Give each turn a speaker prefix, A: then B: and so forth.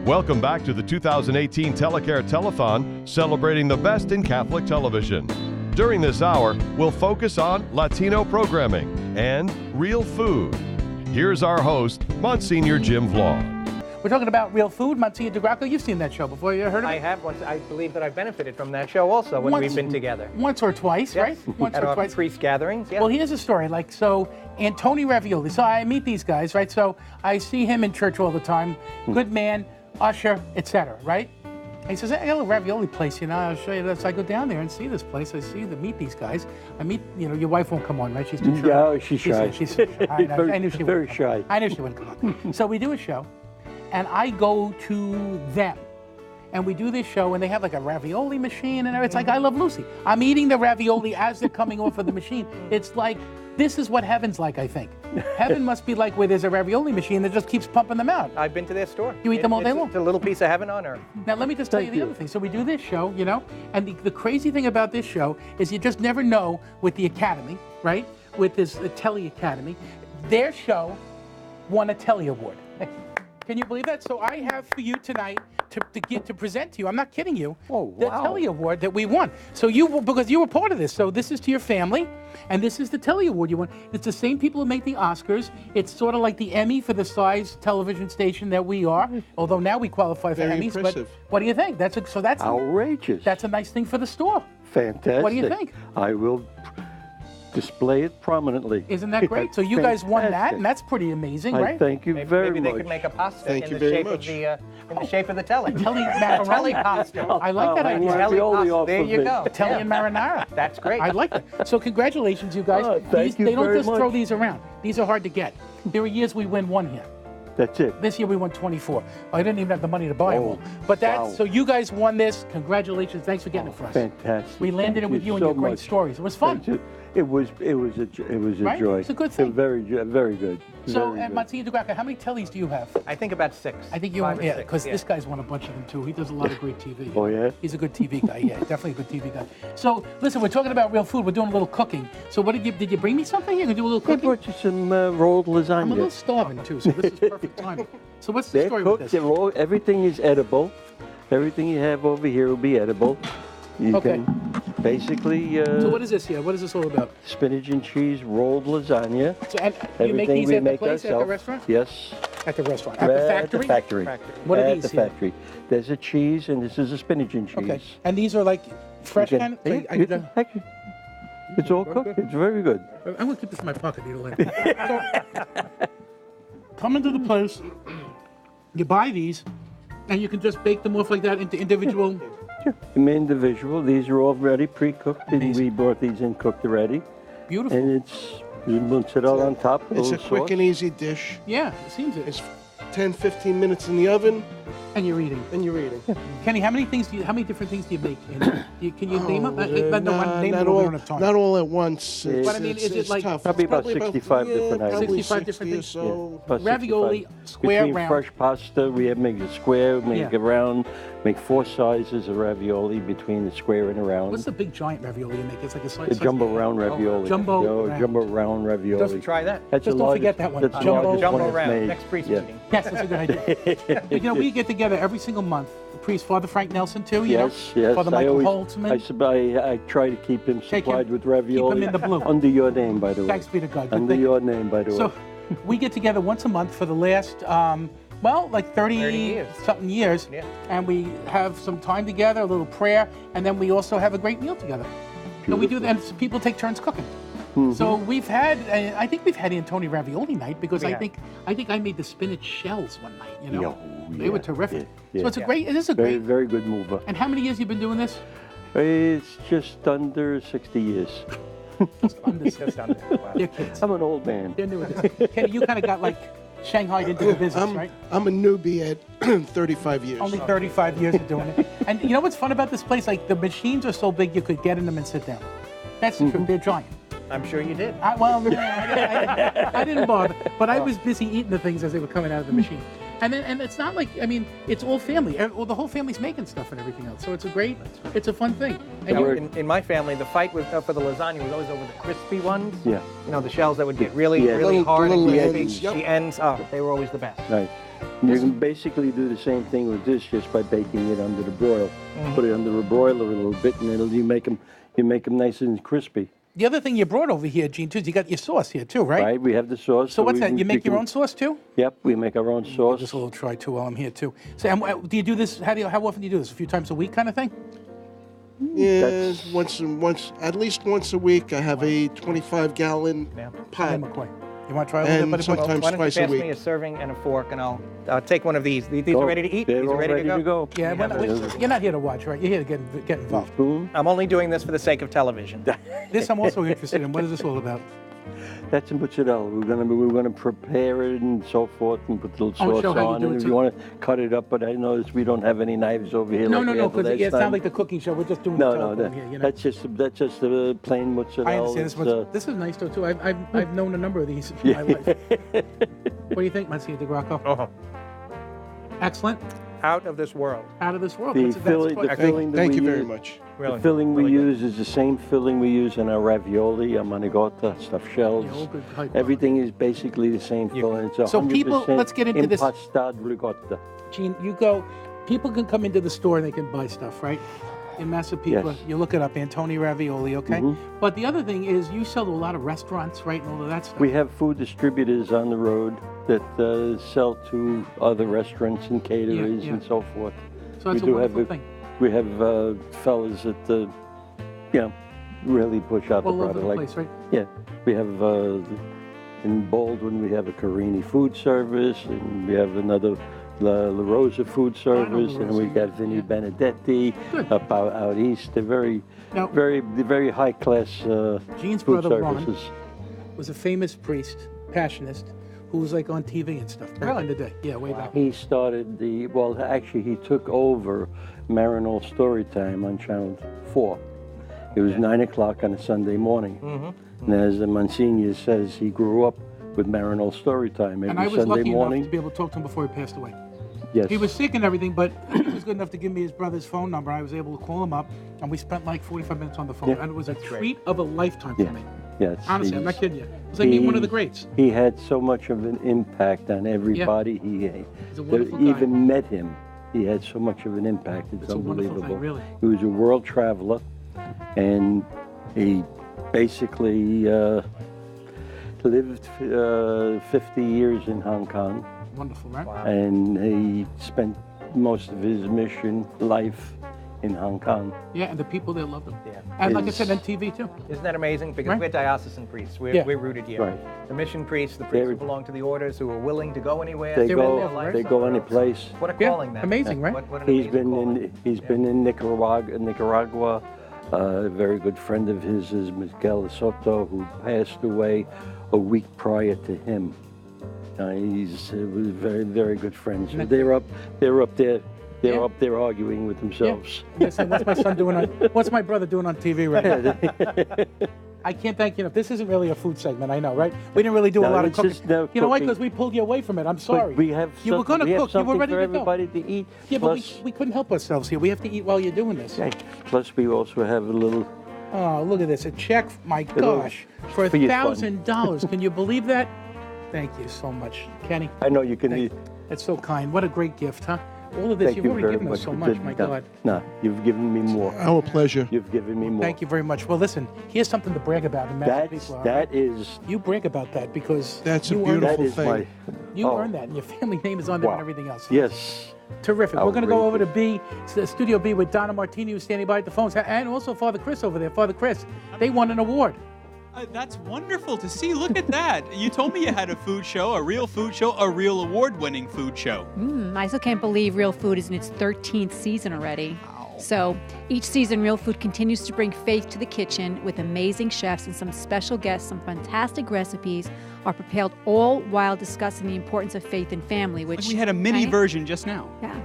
A: Welcome back to the 2018 Telecare Telethon, celebrating the best in Catholic television. During this hour, we'll focus on Latino programming and real food. Here's our host, Monsignor Jim Vlog.
B: We're talking about real food. Monsignor DeGracco, you've seen that show before. You heard of it?
C: I have once. I believe that I've benefited from that show also when we've been together.
B: Once or twice,
C: Yes.
B: right? Once
C: At
B: or
C: our
B: twice.
C: priest gatherings. Yeah.
B: Well, here's a story. Antoni Ravioli. So I meet these guys, right? So I see him in church all the time. Good man, usher, etc. Right? And he says, "I got a ravioli place, I'll show you this." I go down there and see this place. I meet these guys. I meet, your wife won't come on, right? She's too shy.
D: No, she's shy.
B: She's shy. I knew she
D: very
B: would.
D: shy.
B: I knew she wouldn't come on. So we do a show, and I go to them. And we do this show, and they have like a ravioli machine, and it's like I Love Lucy. I'm eating the ravioli as they're coming off of the machine. It's like, this is what heaven's like, I think. Heaven must be like where there's a ravioli machine that just keeps pumping them out.
C: I've been to their store.
B: You eat them all day long?
C: It's a little piece of heaven on earth.
B: Now, let me just tell you the other thing. So we do this show, and the crazy thing about this show is you just never know with the Academy, right? With this Telly Academy, their show won a Telly Award. Can you believe that? So I have for you tonight to present to you, I'm not kidding you, the Telly Award that we won. So because you were part of this. So this is to your family, and this is the Telly Award you won. It's the same people who make the Oscars. It's sort of like the Emmy for the size television station that we are, although now we qualify for Emmys.
E: Impressive.
B: But what do you think? That's
D: outrageous.
B: That's a nice thing for the store.
D: Fantastic.
B: What do you think?
D: I will display it prominently.
B: Isn't that great? So you guys won that, and that's pretty amazing, right?
D: Thank you very much.
C: Maybe they could make a pasta
E: Thank
C: in
E: you
C: the
E: very
C: shape
E: much.
C: in the shape of the telly.
B: Telly
C: A
B: macaroni.
C: telly pasta.
B: I like that idea.
C: Telly
D: Ravioli
C: pasta.
D: off
C: There
D: of
C: you
D: it.
C: go.
B: Italian marinara.
C: That's great.
B: I like that. So congratulations, you guys.
D: Thank you
B: they don't
D: very
B: just throw
D: much.
B: these around. These are hard to get. There are years we win one here.
D: That's it.
B: This year we won 24. I didn't even have the money to buy them all. But so you guys won this. Congratulations. Thanks for getting it for us.
D: Fantastic.
B: We landed
D: Thank
B: it with you and
D: so
B: your great
D: much.
B: stories. It was fun.
D: Thank you. It was a
B: Right?
D: joy.
B: It's a good thing.
D: Very good.
B: So,
D: Very
B: and
D: good.
B: Monsignor DeGracco, how many tellies do you have?
C: I think about 6.
B: I think you
C: Five
B: won,
C: or
B: yeah,
C: six,
B: because this guy's won a bunch of them too. He does a lot of great TV.
D: Oh, yeah?
B: He's a good TV guy, yeah, definitely a good TV guy. So, listen, we're talking about real food. We're doing a little cooking. So, did you bring me something here? Can do a little
D: I
B: cooking?
D: brought you some rolled lasagna.
B: I'm a little starving too, so this is perfect timing. So, what's the
D: They're
B: story
D: cooked.
B: with
D: They're
B: this?
D: raw. Everything is edible. Everything you have over here will be edible. You
B: Okay.
D: can basically
B: So, what is this here? What is this all about?
D: spinach and cheese rolled lasagna.
B: So, and you make
D: Everything
B: these
D: we
B: at the
D: make
B: place, at the
D: ourselves.
B: restaurant?
D: Yes.
B: At the restaurant. At the factory?
D: At the factory.
B: What are
D: At
B: these
D: the
B: here?
D: factory. There's a cheese, and this is a spinach and cheese.
B: Okay. And these are like fresh
D: You
B: kind
D: can-
B: of? I could,
D: It's all cooked. It's very good.
B: I'm going to keep this in my pocket. So, come into the place, you buy these, and you can just bake them off like that into individual.
D: Individual. These are already pre-cooked, and
B: Amazing.
D: we brought these in cooked already.
B: Beautiful.
D: And you put it all on top.
E: It's a
D: little
E: quick
D: sauce.
E: and easy dish.
B: Yeah, it seems it.
E: It's 10-15 minutes in the oven,
B: And you're eating.
E: and you're eating.
B: Kenny, how many different things do you make? Can you name them? Name
E: not
B: them. We don't
E: all,
B: have time.
E: not all at once.
D: But
B: I mean, is it
E: it's
B: like
E: tough.
D: Probably
E: It's
D: about 65 different items.
E: probably
B: 65 different
E: 60 or
B: things.
E: so.
D: About 65.
B: Ravioli, square,
D: Between
B: round.
D: fresh pasta, we have make a square, make
B: Yeah.
D: a round, make 4 sizes of ravioli between the square and the round.
B: What's the big giant ravioli you make? It's like a slice.
D: The jumbo round ravioli.
B: Jumbo
D: Yo,
B: round.
D: Jumbo round ravioli.
C: Just try that.
D: That's
B: Just
D: the
B: don't
D: largest,
B: forget that one.
D: That's the
B: Jumbo-
D: largest
C: Jumbo
D: one that's
C: round.
D: made.
C: Next priest
D: Yeah.
C: meeting.
B: Yes, that's a good idea. We get together every single month. The priest, Father Frank Nelson, too. You
D: Yes,
B: know?
D: yes.
B: Father
D: I
B: Michael
D: always,
B: Holtzman.
D: I try to keep him
B: Take
D: supplied
B: him-
D: with ravioli.
B: keep him in the blue.
D: Under your name, by the way.
B: Thanks be to God. Good
D: Under
B: thing.
D: your name, by the way.
B: So we get together once a month for the last, like 30
C: years.
B: something years.
C: Yeah.
B: And we have some time together, a little prayer, and then we also have a great meal together. And we do that, and people take turns cooking. So we've had, I think we've had Antoni Ravioli night because
C: We
B: I
C: have.
B: think I made the spinach shells one night. You know,
D: Yeah,
B: they were
D: yeah,
B: terrific.
D: yeah,
B: So it's a
C: yeah.
B: great. It is a
D: very,
B: great.
D: very good mover.
B: And how many years you been doing this?
D: It's just under 60 years.
B: Just under.
C: Just under. Wow.
B: They're kids.
D: I'm an old man.
B: They're new at this. Kenny, you kind of got like Shanghaied into the business, right?
E: I'm a newbie at 35 years.
B: Only 35 years of doing it. And you know what's fun about this place? Like the machines are so big you could get in them and sit down. That's the truth. They're giant.
C: I'm sure you did.
B: I didn't bother, but I was busy eating the things as they were coming out of the machine. And it's not like, I mean, it's all family. Well, the whole family's making stuff and everything else. So it's it's a fun thing. And
C: Now, in my family, the fight was for the lasagna was always over the crispy ones.
D: Yeah.
C: You know, the shells that would get really
E: Little-
C: hard
E: little
C: and
E: ends,
C: crispy.
E: yep.
C: The ends, they were always the best.
D: Right. You can basically do the same thing with this just by baking it under the broil. Put it under a broiler a little bit, and you make them nice and crispy.
B: the other thing you brought over here, Gene, too, is you got your sauce here, too, right?
D: Right. We have the sauce.
B: So what's that?
D: we
B: You make your
D: can-
B: own sauce, too?
D: Yep. We make our own sauce.
B: Just a little try, too, while I'm here, too. So, and do you do this, how often do you do this? A few times a week kind of thing?
E: Yeah, at least once a week. I have a 25-gallon
C: Yeah.
E: pot.
B: Hey, McCoy, you want to try a little bit,
E: And
B: buddy?
E: sometimes
C: Why don't you
E: twice a
C: pass me
E: week.
C: a serving and a fork, and I'll take one of these. These
D: Go.
C: are ready to eat?
D: They're
C: These
D: all
C: are ready to go?
B: Yeah, you're not here to watch, right? You're here to get involved.
D: Spoon.
C: I'm only doing this for the sake of television.
B: This I'm also interested in. What is this all about?
D: That's in mozzarella. We're gonna prepare it and so forth and put the little
B: Oh,
D: sauce
B: show how you
D: on
B: do
D: it.
B: it,
D: If
B: too.
D: you want to cut it up, but I noticed we don't have any knives over here.
B: No,
D: like we had the
B: because
D: last
B: it's not
D: time.
B: like the cooking show. We're just doing
D: No,
B: the
D: no,
B: telephone here, you know?
D: that's just the plain mozzarella.
B: I understand.
D: It's,
B: This is nice, though, too. I've known a number of these in my life. What do you think, Monsieur de Graco?
C: Oh,
B: Excellent.
C: out of this world.
B: Out of this world.
D: The
B: That's
D: filling,
B: quite-
D: the filling that
E: Thank
D: we
E: you very
D: use-
E: much.
C: Really.
D: The filling
C: really
D: we
C: good.
D: use is the same filling we use in our ravioli, our manicotta, stuffed shells.
B: Yeah, all good, high quality.
D: Everything is basically the same filling. It's
B: So people-
D: 100%
B: let's get into this.
D: impastad ricotta.
B: Gene, people can come into the store and they can buy stuff, right? In Massapequa,
D: Yes.
B: you look it up, Antoni Ravioli, okay? But the other thing is you sell to a lot of restaurants, right, and all of that stuff.
D: We have food distributors on the road that sell to other restaurants and caterers
B: yeah.
D: and so forth.
B: So that's
D: we
B: a
D: do have
B: wonderful thing.
D: We have fellas that really push out
B: All
D: the
B: over
D: product.
B: the place, right?
D: Yeah, we have in Baldwin we have a Carini food service, and we have another La Rosa food service,
B: La
D: and we
B: Rosa,
D: got Vinny
B: yeah.
D: Benedetti
B: Good.
D: up out east. They're
B: Now-
D: very high class
B: Gene's
D: food
B: brother, Ron,
D: services.
B: was a famous priest, passionist, who was like on TV and stuff back in the day. Yeah, way back.
D: He started actually he took over Marinol Storytime on Channel 4. It was 9 o'clock on a Sunday morning. And as the Monsignor says, he grew up with Marinol Storytime every
B: And I was
D: Sunday
B: lucky
D: morning.
B: enough to be able to talk to him before he passed away.
D: Yes.
B: He was sick and everything, but he was good enough to give me his brother's phone number. I was able to call him up, and we spent like 45 minutes on the phone.
D: Yeah.
B: And it was a treat of a lifetime for
D: Yeah.
B: me.
D: Yes.
B: Honestly, I'm not
D: he's-
B: kidding you. It was like meeting one of the greats.
D: He had so much of an impact on everybody
B: He's a
D: that
B: wonderful guy.
D: even met him. He had so much of an impact. It's
B: It's a wonderful
D: unbelievable.
B: thing, really.
D: He was a world traveler, and he basically lived 50 years in Hong Kong,
B: Wonderful, right?
D: and he spent most of his mission life in Hong Kong.
B: Yeah, and the people there loved him.
C: Yeah.
B: And like I
D: Is-
B: said, on TV too.
C: Isn't that amazing? Because
B: Right.
C: we're diocesan priests. We're,
B: Yeah.
C: we're rooted here.
D: Right.
C: The mission priests, the priests who
D: They're-
C: belong to the orders, who are willing to go anywhere.
D: They
C: spend
B: all
C: their
B: over,
C: life
B: right?
D: They go any
C: somewhere else.
D: place.
C: What a
B: Yeah,
C: calling that.
B: amazing, right?
C: What an
D: He's
C: amazing
D: been
C: calling.
D: he's been in Nicaragua. A very good friend of his is Miguel Soto, who passed away a week prior to him. He's was very good friends. So they're up there. They're
B: Yeah.
D: up there arguing with themselves.
B: Listen, what's my son doing what's my brother doing on TV right now? I can't thank you enough. This isn't really a food segment, I know, right? We didn't really do a
D: No,
B: lot of
D: it's
B: cooking.
D: just no
B: You know why?
D: cooking.
B: Because we pulled you away from it. I'm
D: But
B: sorry.
D: we have
B: You were gonna
D: we have
B: cook. You were
D: something
B: ready
D: for
B: to go.
D: everybody to eat.
B: Yeah, but
D: plus,
B: we couldn't help ourselves here. We have to eat while you're doing this.
D: okay, plus we also have a little.
B: Oh, look at this. A check, my
D: It'll-
B: gosh, for
D: for your fun.
B: $1,000. Can you believe that? Thank you so much, Kenny.
D: I know you can
B: Thank-
D: eat.
B: That's so kind. What a great gift, huh? All of this,
D: Thank
B: you've
D: you
B: already
D: very
B: given
D: much.
B: us so
D: You
B: much,
D: did-
B: my
D: no,
B: God.
D: No, you've given me more.
E: Our pleasure.
D: You've given me more.
B: Thank you very much. Well, listen, here's something to brag about in Massapequa. all right?
D: That is
B: You brag about that because
E: That's a
B: you earned
E: beautiful
B: it.
D: that is my.
B: You
D: oh,
B: earned that, and your family name is on there
D: wow.
B: and everything else.
D: Yes.
B: Terrific. We're going to go over to
D: Outrageous.
B: Studio B with Donna Martini, who's standing by at the phones, and also Father Chris over there. Father Chris, they won an award.
F: That's wonderful to see. Look at that. You told me you had a food show, a real award-winning food show.
G: I still can't believe Real Food is in its 13th season already. So each season, Real Food continues to bring faith to the kitchen with amazing chefs and some special guests. Some fantastic recipes are prepared, all while discussing the importance of faith and family. Which
F: Like we had a mini
G: right?
F: version just now.
G: Yeah.